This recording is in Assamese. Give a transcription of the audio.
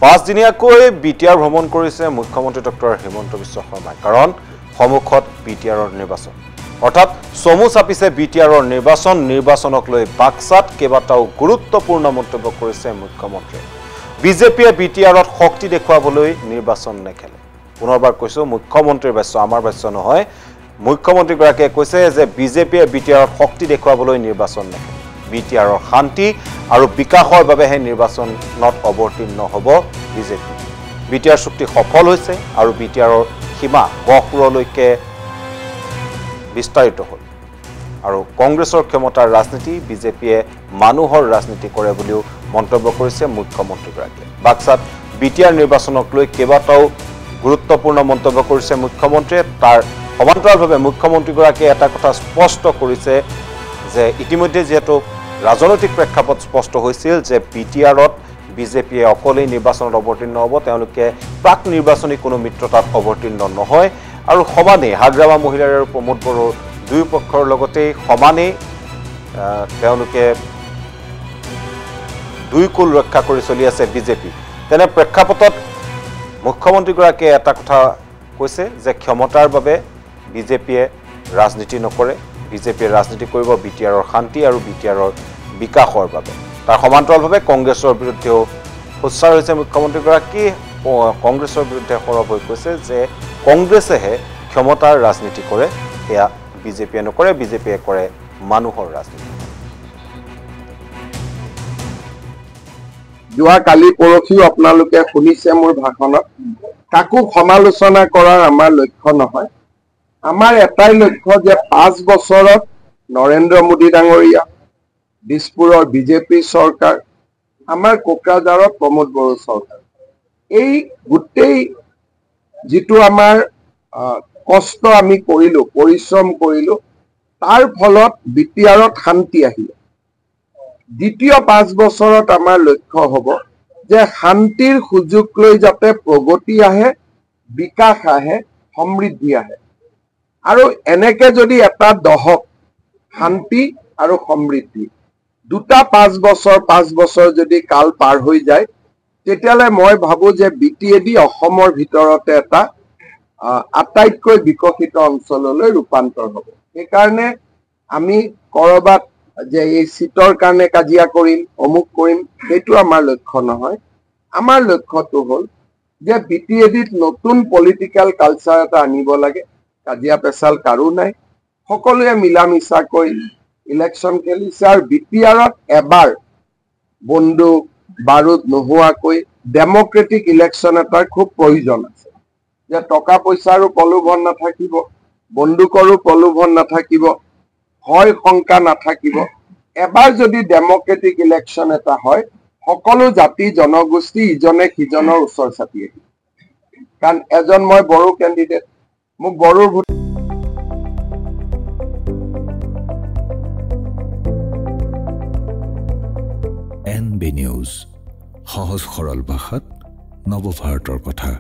পাঁচদিনীয়াকৈ বিটিআৰ ভ্ৰমণ কৰিছে মুখ্যমন্ত্ৰী ডক্টৰ হিমন্ত বিশ্ব শৰ্মাই কাৰণ সমুখত বিটিআৰৰ নিৰ্বাচন অৰ্থাৎ চমু চাপিছে বিটিআৰৰ নিৰ্বাচনক লৈ বাক্সাত কেইবাটাও গুৰুত্বপূৰ্ণ মন্তব্য কৰিছে মুখ্যমন্ত্ৰীয়ে বিজেপিয়ে বিটিআৰত শক্তি দেখুৱাবলৈ নিৰ্বাচন নেখেলে পুনৰবাৰ কৈছো মুখ্যমন্ত্ৰীৰ বাক্য আমাৰ বাক্য নহয় মুখ্যমন্ত্ৰীগৰাকীয়ে কৈছে যে বিজেপিয়ে বিটিআৰত শক্তি দেখুৱাবলৈ নিৰ্বাচন নেখেলে বিটিআৰৰ শান্তি আৰু বিকাশৰ বাবেহে নিৰ্বাচনত অৱতীৰ্ণ হ'ব বিজেপি বিটিআৰ চুক্তি সফল হৈছে আৰু বিটিআৰৰ সীমা গহপুৰলৈকে বিস্তাৰিত হ'ল আৰু কংগ্ৰেছৰ ক্ষমতাৰ ৰাজনীতি বিজেপিয়ে মানুহৰ ৰাজনীতি কৰে বুলিও মন্তব্য কৰিছে মুখ্যমন্ত্ৰীগৰাকীয়ে বাক্সাত বিটিআৰ নিৰ্বাচনক লৈ কেইবাটাও গুৰুত্বপূৰ্ণ মন্তব্য কৰিছে মুখ্যমন্ত্ৰীয়ে তাৰ সমান্তৰালভাৱে মুখ্যমন্ত্ৰীগৰাকীয়ে এটা কথা স্পষ্ট কৰিছে যে ইতিমধ্যে যেহেতু ৰাজনৈতিক প্ৰেক্ষাপট স্পষ্ট হৈছিল যে বিটিআৰত বিজেপিয়ে অকলেই নিৰ্বাচনত অৱতীৰ্ণ হ'ব তেওঁলোকে প্ৰাক নিৰ্বাচনী কোনো মিত্ৰতাত অৱতীৰ্ণ নহয় আৰু সমানে হাগ্ৰামা মহিলাৰ আৰু প্ৰমোদ বড়োৰ দুই পক্ষৰ লগতে সমানে তেওঁলোকে দুই কুল ৰক্ষা কৰি চলি আছে বিজেপি তেনে প্ৰেক্ষাপটত মুখ্যমন্ত্ৰীগৰাকীয়ে এটা কথা কৈছে যে ক্ষমতাৰ বাবে বিজেপিয়ে ৰাজনীতি নকৰে বিজেপিয়ে ৰাজনীতি কৰিব বিটিআৰৰ শান্তি আৰু বিটিআৰৰ বিকাশৰ বাবে তাৰ সমান্তৰালভাৱে কংগ্ৰেছৰ বিৰুদ্ধেও উচ্চাৰ হৈছে মুখ্যমন্ত্ৰীগৰাকী কংগ্ৰেছৰ বিৰুদ্ধে সৰব হৈ কৈছে যে কংগ্ৰেছেহে ক্ষমতাৰ ৰাজনীতি কৰে সেয়া বিজেপিয়ে নকৰে বিজেপিয়ে কৰে মানুহৰ ৰাজনীতি যোৱা কালি পৰখিও আপোনালোকে শুনিছে মোৰ ভাষণত কাকো সমালোচনা কৰাৰ আমাৰ লক্ষ্য নহয় আমাৰ এটাই লক্ষ্য যে 5 বছৰত নৰেন্দ্ৰ মোদী ডাঙৰীয়া দিছপুৰৰ বিজেপি চৰকাৰ আমাৰ কোকৰাঝাৰত প্ৰমোদ বড়ো চৰকাৰ এই গোটেই যিটো আমাৰ কষ্ট আমি কৰিলো পৰিশ্ৰম কৰিলো তাৰ ফলত বিটিআৰত শান্তি আহিলে দ্বিতীয় 5 বছৰত আমাৰ লক্ষ্য হ'ব যে শান্তিৰ সুযোগ লৈ যাতে প্ৰগতি আহে বিকাশ আহে সমৃদ্ধি আহে আৰু এনেকে যদি এটা দহক শান্তি আৰু সমৃদ্ধি দুটা 5 বছৰ যদি কাল পাৰ হৈ যায় তেতিয়ালে মই ভাবো যে বিটিএডি অসমৰ ভিতৰতে এটা আটাইতকৈ বিকশিত অঞ্চললৈ ৰূপান্তৰ হ'ব সেইকাৰণে আমি কৰবাত যে এই সিটৰ কাৰণে কাজিয়া কৰিম অমুক কৰিম সেইটো আমাৰ লক্ষ্য নহয় আমাৰ লক্ষ্যটো হ'ল যে বিটিএডিত নতুন পলিটিক্যাল কালচাৰ এটা আনিব লাগে কাজিয়া পেছাল কাৰো নাই সকলোৱে মিলা মিছাকৈ ইলেকশন খেলিছে আৰু বিটিআৰত এবাৰ বন্দুক বাৰুদ নোহোৱাকৈ ডেমক্ৰেটিক ইলেকশন এটাৰ খুব প্ৰয়োজন আছে যে টকা পইচাৰো প্ৰলোভন নাথাকিব বন্দুকৰো প্ৰলোভন নাথাকিব হয় শংকা নাথাকিব এবাৰ যদি ডেমক্ৰেটিক ইলেকশন এটা হয় সকলো জাতি জনগোষ্ঠী ইজনে সিজনৰ ওচৰ চাপি আহিব কাৰণ এজন মই বড়ো কেণ্ডিডেট মোক বড়োৰ ভোট NB নিউজ সহজ সৰল ভাষাত নৱভাৰতৰ কথা